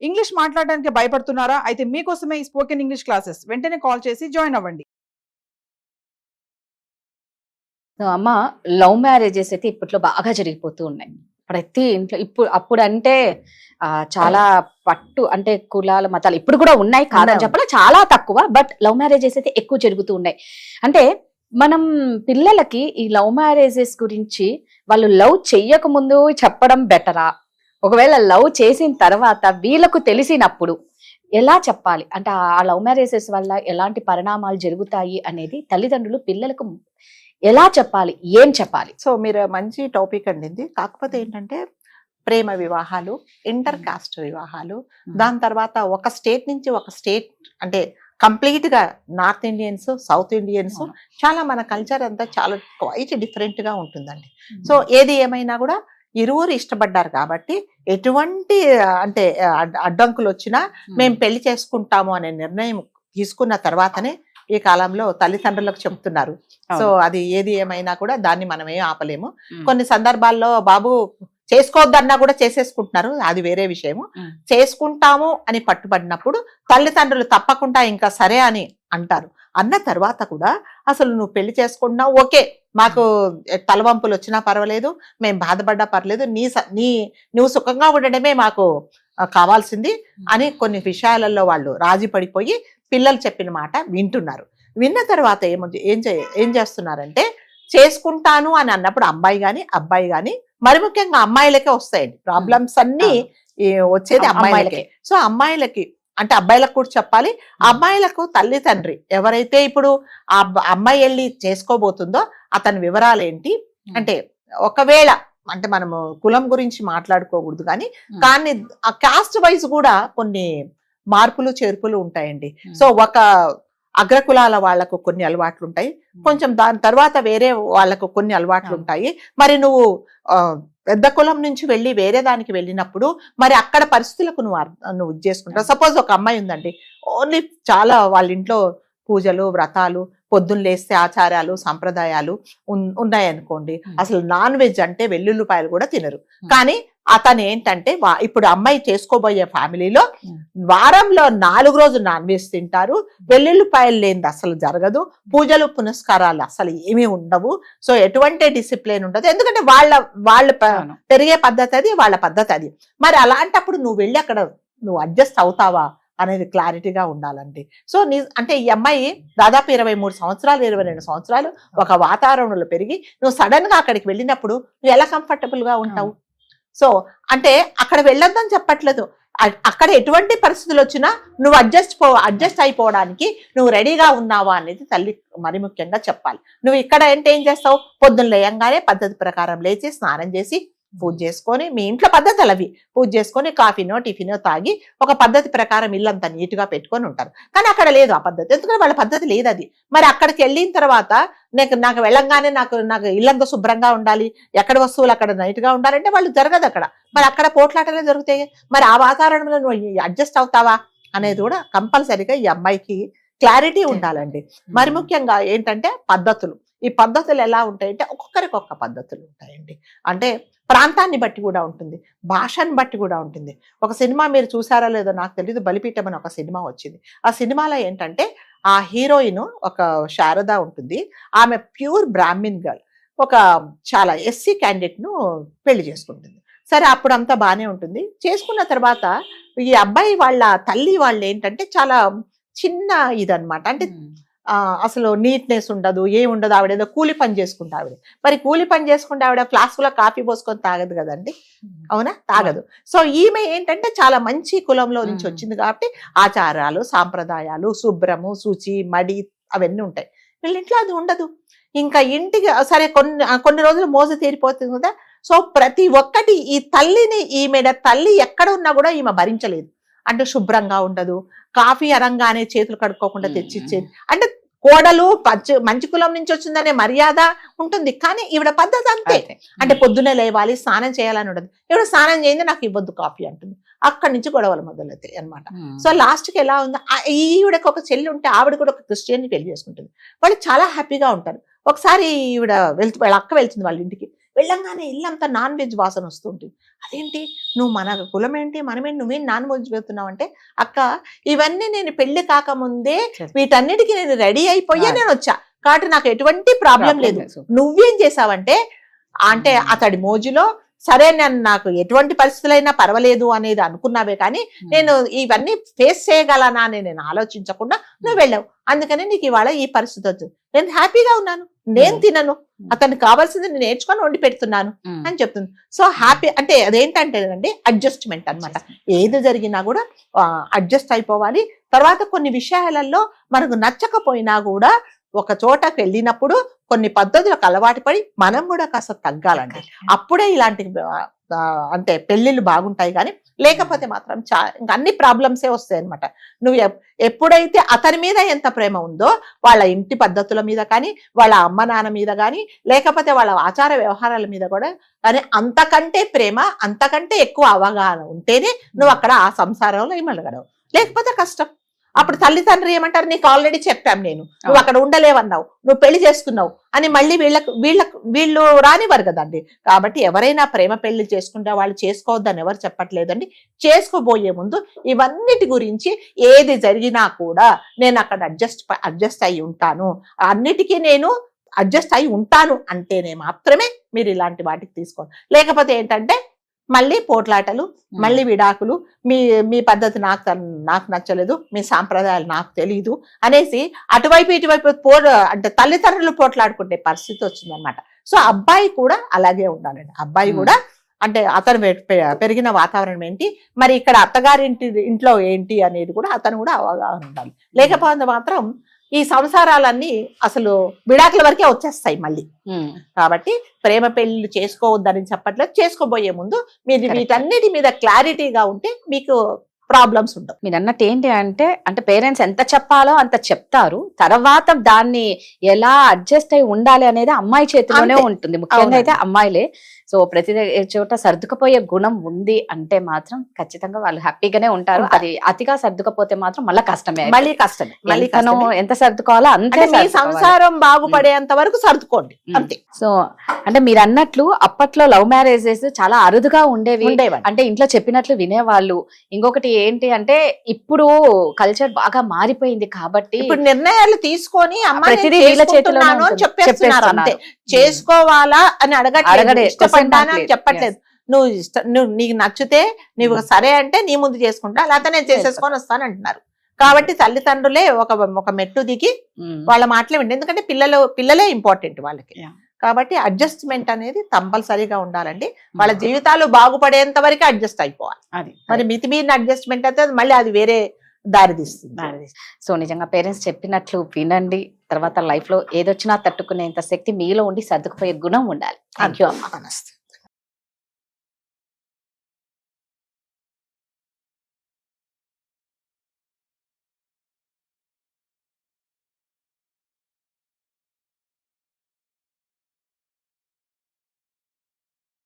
English మాట్లాడడానికి భయపడుతున్నారా? అయితే మీకోసమే ఈ స్పోకెన్ ఇంగ్లీష్ క్లాసెస్. వెంటనే కాల్ చేసి జాయిన్ అవ్వండి. అమ్మ, లవ్ మ్యారేజెస్ అయితే ఇప్పట్లో బాగా జరిగిపోతూ ఉన్నాయి. ప్రతి ఇంట్లో అప్పుడు అంటే చాలా పట్టు అంటే కులాల మతాలు ఇప్పుడు కూడా ఉన్నాయి, కాదని చెప్పాలి, చాలా తక్కువ. బట్ లవ్ మ్యారేజెస్ అయితే ఎక్కువ జరుగుతూ ఉన్నాయి. అంటే మనం పిల్లలకి ఈ లవ్ మ్యారేజెస్ గురించి వాళ్ళు లవ్ చెయ్యక ముందు చెప్పడం బెటరా, ఒకవేళ లవ్ చేసిన తర్వాత వీళ్ళకు తెలిసినప్పుడు ఎలా చెప్పాలి? అంటే ఆ లవ్ మ్యారేజెస్ వల్ల ఎలాంటి పరిణామాలు జరుగుతాయి అనేది తల్లిదండ్రులు పిల్లలకు ఎలా చెప్పాలి, ఏం చెప్పాలి? సో మీరు మంచి టాపిక్ అండి. కాకపోతే ఏంటంటే ప్రేమ వివాహాలు, ఇంటర్ కాస్ట్ వివాహాలు, దాని తర్వాత ఒక స్టేట్ నుంచి ఒక స్టేట్ అంటే కంప్లీట్ గా నార్త్ ఇండియన్స్, సౌత్ ఇండియన్స్, చాలా మన కల్చర్ అంతా చాలా క్వైట్ డిఫరెంట్ గా ఉంటుందండి. సో ఏది ఏమైనా కూడా ఇరువురు ఇష్టపడ్డారు కాబట్టి ఎటువంటి అంటే అడ్డంకులు వచ్చినా మేము పెళ్లి చేసుకుంటాము అనే నిర్ణయం తీసుకున్న తర్వాతనే ఈ కాలంలో తల్లిదండ్రులకు చెప్తున్నారు. సో అది ఏది ఏమైనా కూడా దాన్ని మనం ఏం ఆపలేము. కొన్ని సందర్భాల్లో బాబు చేసుకోవద్దన్నా కూడా చేసేసుకుంటున్నారు, అది వేరే విషయము. చేసుకుంటాము అని పట్టుబడినప్పుడు తల్లిదండ్రులు తప్పకుండా ఇంకా సరే అని అంటారు. అన్న తర్వాత కూడా అసలు నువ్వు పెళ్లి చేసుకుంటున్నావు, ఓకే, మాకు తలవంపులు వచ్చినా పర్వాలేదు, మేము బాధపడ్డా పర్లేదు, నువ్వు సుఖంగా ఉండడమే మాకు కావాల్సింది అని కొన్ని విషయాలలో వాళ్ళు రాజీ పడిపోయి పిల్లలు చెప్పిన మాట వింటున్నారు. విన్న తర్వాత ఏం చేస్తున్నారంటే చేసుకుంటాను అని అన్నప్పుడు అమ్మాయి గాని అబ్బాయి గాని, మరి ముఖ్యంగా అమ్మాయిలకే వస్తాయండి ప్రాబ్లమ్స్ అన్ని వచ్చేది అమ్మాయిలకే. సో అమ్మాయిలకి అంటే అబ్బాయిలకు కూడా చెప్పాలి, అమ్మాయిలకు తల్లి తండ్రి ఎవరైతే ఇప్పుడు ఆ అమ్మాయి వెళ్ళి చేసుకోబోతుందో అతని వివరాలు ఏంటి అంటే, ఒకవేళ అంటే మనము కులం గురించి మాట్లాడుకోకూడదు కానీ ఆ కాస్ట్ వైజ్ కూడా కొన్ని మార్పులు చేర్పులు ఉంటాయండి. సో ఒక అగ్రకులాల వాళ్లకు కొన్ని అలవాట్లు ఉంటాయి, కొంచెం దాని తర్వాత వేరే వాళ్లకు కొన్ని అలవాట్లు ఉంటాయి. మరి నువ్వు పెద్ద కులం నుంచి వెళ్ళి వేరే దానికి వెళ్ళినప్పుడు మరి అక్కడ పరిస్థితులకు నువ్వు ఇది చేసుకుంటావు. సపోజ్ ఒక అమ్మాయి ఉందండి, ఓన్లీ చాలా వాళ్ళ ఇంట్లో పూజలు వ్రతాలు, పొద్దున్న లేస్తే ఆచారాలు సంప్రదాయాలు ఉన్నాయనుకోండి, అసలు నాన్ వెజ్ అంటే వెల్లుల్లిపాయలు కూడా తినరు. కానీ అతను ఏంటంటే ఇప్పుడు అమ్మాయి చేసుకోబోయే ఫ్యామిలీలో వారంలో 4 రోజులు నాన్ వెజ్ తింటారు, వెల్లుల్లిపాయలు లేనిది అసలు జరగదు, పూజలు పునస్కారాలు అసలు ఏమీ ఉండవు. సో ఎటువంటి డిసిప్లిన్ ఉండదు, ఎందుకంటే వాళ్ళ పెరిగే పద్ధతి అది, వాళ్ళ పద్ధతి అది. మరి అలాంటప్పుడు నువ్వు వెళ్ళి అక్కడ నువ్వు అడ్జస్ట్ అవుతావా అనేది క్లారిటీగా ఉండాలండి. సో అంటే ఈ అమ్మాయి దాదాపు 23 సంవత్సరాలు 22 సంవత్సరాలు ఒక వాతావరణంలో పెరిగి నువ్వు సడన్ గా అక్కడికి వెళ్ళినప్పుడు నువ్వు ఎలా కంఫర్టబుల్ గా ఉంటావు? సో అంటే అక్కడ వెళ్ళొద్దని చెప్పట్లేదు, అక్కడ ఎటువంటి పరిస్థితులు వచ్చినా నువ్వు అడ్జస్ట్ అయిపోవడానికి నువ్వు రెడీగా ఉన్నావా అనేది తల్లి మరి ముఖ్యంగా చెప్పాలి. నువ్వు ఇక్కడ అంటే ఏం చేస్తావు, పొద్దున్న లేయంగానే పద్ధతి ప్రకారం లేచి స్నానం చేసి పూజ చేసుకొని, మీ ఇంట్లో పద్ధతులు అవి, పూజ చేసుకొని కాఫీనో టిఫినో తాగి ఒక పద్ధతి ప్రకారం ఇల్లంతా నీట్గా పెట్టుకొని ఉంటారు. కానీ అక్కడ లేదు ఆ పద్ధతి, ఎందుకంటే వాళ్ళ పద్ధతి లేదు అది. మరి అక్కడికి వెళ్ళిన తర్వాత నాకు వెళ్ళంగానే నాకు ఇల్లంతా శుభ్రంగా ఉండాలి, ఎక్కడ వస్తువులు అక్కడ నీట్గా ఉండాలంటే వాళ్ళు జరగదు అక్కడ. మరి అక్కడ పోట్లాటలే జరుగుతాయి. మరి ఆ వాతావరణంలో నువ్వు అడ్జస్ట్ అవుతావా అనేది కూడా కంపల్సరీగా ఈ అమ్మాయికి క్లారిటీ ఉండాలండి. మరి ముఖ్యంగా ఏంటంటే పద్ధతులు, ఈ పద్ధతులు ఎలా ఉంటాయంటే ఒక్కొక్కరికి ఒక్క పద్ధతులు ఉంటాయండి. అంటే ప్రాంతాన్ని బట్టి కూడా ఉంటుంది, భాషను బట్టి కూడా ఉంటుంది. ఒక సినిమా మీరు చూసారా లేదో నాకు తెలియదు, బలిపీఠం అని ఒక సినిమా వచ్చింది. ఆ సినిమాలో ఏంటంటే ఆ హీరోయిన్ ఒక శారద ఉంటుంది, ఆమె ప్యూర్ బ్రాహ్మిన్ గర్ల్, ఒక చాలా ఎస్సీ క్యాండిడేట్ ను పెళ్లి చేసుకుంటుంది. సరే అప్పుడు అంతా బాగానే ఉంటుంది. చేసుకున్న తర్వాత ఈ అబ్బాయి వాళ్ళ తల్లి వాళ్ళు ఏంటంటే చాలా చిన్న ఇదనమాట, అంటే అసలు నీట్నెస్ ఉండదు, ఏముండదు. ఆవిడ ఏదో కూలి పని చేసుకుంటా ఆవిడ. మరి కూలి పని చేసుకుంటే ఆవిడ ఫ్లాస్క్లో కాఫీ పోసుకొని తాగదు కదండి, అవునా? తాగదు. సో ఈమె ఏంటంటే చాలా మంచి కులంలో నుంచి వచ్చింది కాబట్టి ఆచారాలు సాంప్రదాయాలు, శుభ్రము శుచి మడి అవన్నీ ఉంటాయి. వీళ్ళ ఇంట్లో అది ఉండదు. ఇంకా ఇంటికి సరే కొన్ని రోజులు మోజు తీరిపోతుంది కదా. సో ప్రతి ఒక్కటి ఈ తల్లిని, ఈమె తల్లి ఎక్కడ ఉన్నా కూడా ఈమె భరించలేదు. అంటే శుభ్రంగా ఉండదు, కాఫీ అరంగానే చేతులు కడుక్కోకుండా తెచ్చిచ్చేది. అంటే కోడలు మంచి కులం నుంచి వచ్చిందనే మర్యాద ఉంటుంది, కానీ ఈవిడ పద్ధతి అంతే. అంటే పొద్దున్నే లేవాలి, స్నానం చేయాలని ఉండదు. ఈవిడ స్నానం చేయండి నాకు ఇవ్వద్దు కాఫీ అంటుంది. అక్కడి నుంచి గొడవలు మొదలవుతాయి అనమాట. సో లాస్ట్కి ఎలా ఉంది, ఈవిడకి ఒక చెల్లి ఉంటే ఆవిడ కూడా ఒక క్రిస్టియన్ని పెళ్లి చేసుకుంటుంది. వాళ్ళు చాలా హ్యాపీగా ఉంటారు. ఒకసారి ఈవిడ వాళ్ళ అక్క వెళ్తుంది వాళ్ళ ఇంటికి. వెళ్ళంగానే ఇల్లంతా నాన్ వెజ్ వాసన వస్తుంటుంది. అదేంటి నువ్వు మన కులం ఏంటి మనమేంటి నువ్వేం నాన్ వెజ్ పెడుతున్నావు అంటే, అక్క ఇవన్నీ నేను పెళ్లి కాకముందే వీటన్నిటికీ నేను రెడీ అయిపోయా నేను వచ్చా కాబట్టి నాకు ఎటువంటి ప్రాబ్లం లేదు. నువ్వేం చేసావంటే అంటే అతడి మోజులో సరే నాకు ఎటువంటి పరిస్థితులైనా పర్వాలేదు అనేది అనుకున్నావే కానీ నేను ఇవన్నీ ఫేస్ చేయగలనా అని నేను ఆలోచించకుండా నువ్వు వెళ్ళావు. అందుకని నీకు ఇవాళ ఈ పరిస్థితి వచ్చింది. నేను హ్యాపీగా ఉన్నాను, నేను తినను, అతనికి కావాల్సింది నేను నేర్చుకొని వండి పెడుతున్నాను అని చెప్తుంది. సో హ్యాపీ అంటే అదేంటంటే అండి అడ్జస్ట్మెంట్ అన్నమాట. ఏది జరిగినా కూడా అడ్జస్ట్ అయిపోవాలి. తర్వాత కొన్ని విషయాలలో మనకు నచ్చకపోయినా కూడా ఒక చోటకి వెళ్ళినప్పుడు కొన్ని పద్ధతులకు అలవాటు పడి మనం కూడా కాస్త తగ్గాలండి. అప్పుడే ఇలాంటి అంటే పెళ్లిళ్ళు బాగుంటాయి. కానీ లేకపోతే మాత్రం ఇంకా అన్ని ప్రాబ్లమ్సే వస్తాయి అనమాట. నువ్వు ఎప్పుడైతే అతని మీద ఎంత ప్రేమ ఉందో వాళ్ళ ఇంటి పద్ధతుల మీద కానీ వాళ్ళ అమ్మ నాన్న మీద కానీ లేకపోతే వాళ్ళ ఆచార వ్యవహారాల మీద కూడా కానీ అంతకంటే ప్రేమ అంతకంటే ఎక్కువ అవగాహన ఉంటేనే నువ్వు అక్కడ ఆ సంసారంలో ఇమ్మలగడవు. లేకపోతే కష్టం. అప్పుడు తల్లిదండ్రులు ఏమంటారు, నీకు ఆల్రెడీ చెప్పాం నేను, నువ్వు అక్కడ ఉండలేవన్నావు, నువ్వు పెళ్లి చేసుకున్నావు అని మళ్ళీ వీళ్ళు రానివ్వరు కదండి. కాబట్టి ఎవరైనా ప్రేమ పెళ్లి చేసుకుంటే వాళ్ళు చేసుకోవద్దని ఎవరు చెప్పట్లేదండి. చేసుకోబోయే ముందు ఇవన్నిటి గురించి ఏది జరిగినా కూడా నేను అక్కడ అడ్జస్ట్ అయి ఉంటాను, అన్నిటికీ నేను అడ్జస్ట్ అయి ఉంటాను అంటేనే మాత్రమే మీరు ఇలాంటి వాటికి తీసుకోండి. లేకపోతే ఏంటంటే మళ్ళీ పోట్లాటలు, మళ్ళీ విడాకులు, మీ పద్ధతి నాకు నచ్చలేదు, మీ సాంప్రదాయాలు నాకు తెలియదు అనేసి అటువైపు ఇటువైపు అంటే తల్లిదండ్రులు పోట్లాడుకునే పరిస్థితి వచ్చిందనమాట. సో అబ్బాయి కూడా అలాగే ఉండాలండి. అబ్బాయి కూడా అంటే అతను పెరిగిన వాతావరణం ఏంటి, మరి ఇక్కడ ఇంట్లో ఏంటి అనేది కూడా అతను కూడా అవగాహన ఉండాలి. లేకపోతే మాత్రం ఈ సంసారాలన్నీ అసలు విడాకుల వరకే వచ్చేస్తాయి మళ్ళీ. కాబట్టి ప్రేమ పెళ్లి చేసుకోవద్దని చెప్పట్లేదు. చేసుకోబోయే ముందు మీరు వీటన్నిటి మీద క్లారిటీగా ఉంటే మీకు ప్రాబ్లమ్స్ ఉండవు. మీరు అన్నట్టు ఏంటి అంటే పేరెంట్స్ ఎంత చెప్పాలో అంత చెప్తారు, తర్వాత దాన్ని ఎలా అడ్జస్ట్ అయి ఉండాలి అనేది అమ్మాయి చేతిలోనే ఉంటుంది. ముఖ్యంగా అయితే అమ్మాయిలే. సో ప్రతి చోట సర్దుకుపోయే గుణం ఉంది అంటే మాత్రం ఖచ్చితంగా వాళ్ళు హ్యాపీగానే ఉంటారు. అది అతిగా సర్దుకపోతే మాత్రం మళ్ళీ కష్టమే. ఎంత సర్దుకోవాలో అంతే. సంసారం బాగుపడేంత వరకు సర్దుకోండి అంతే. సో అంటే మీరు అన్నట్లు అప్పట్లో లవ్ మ్యారేజెస్ చాలా అరుదుగా ఉండేవి. అంటే ఇంట్లో చెప్పినట్లు వినేవాళ్ళు. ఇంకొకటి ఏంటి అంటే ఇప్పుడు కల్చర్ బాగా మారిపోయింది కాబట్టి ఇప్పుడు నిర్ణయాలు తీసుకొని ప్రతిదీ వీళ్ళ చేతిలో చెప్పేస్తున్నారు అంతే. చేసుకోవాలా అని ఇష్టపడ్డానా అని చెప్పట్లేదు. నువ్వు నీకు నచ్చితే నువ్వు సరే అంటే నీ ముందు చేసుకుంటా, లేకపోతే నేను చేసేసుకొని వస్తాను అంటున్నారు. కాబట్టి తల్లిదండ్రులే ఒక మెట్టు దిగి వాళ్ళ మాటలే వింటే, ఎందుకంటే పిల్లలే ఇంపార్టెంట్ వాళ్ళకి. కాబట్టి అడ్జస్ట్మెంట్ అనేది కంపల్సరీగా ఉండాలండి. వాళ్ళ జీవితాలు బాగుపడేంత వరకు అడ్జస్ట్ అయిపోవాలి. మరి మితిమీరిన అడ్జస్ట్మెంట్ అయితే మళ్ళీ అది వేరే దారితీస్తుంది. సో నిజంగా పేరెంట్స్ చెప్పినట్లు వినండి. తర్వాత లైఫ్ లో ఏదొచ్చినా తట్టుకునేంత శక్తి మీలో ఉండి సర్దుకుపోయే గుణం ఉండాలి. థ్యాంక్ యూ అమ్మా. నమస్తే.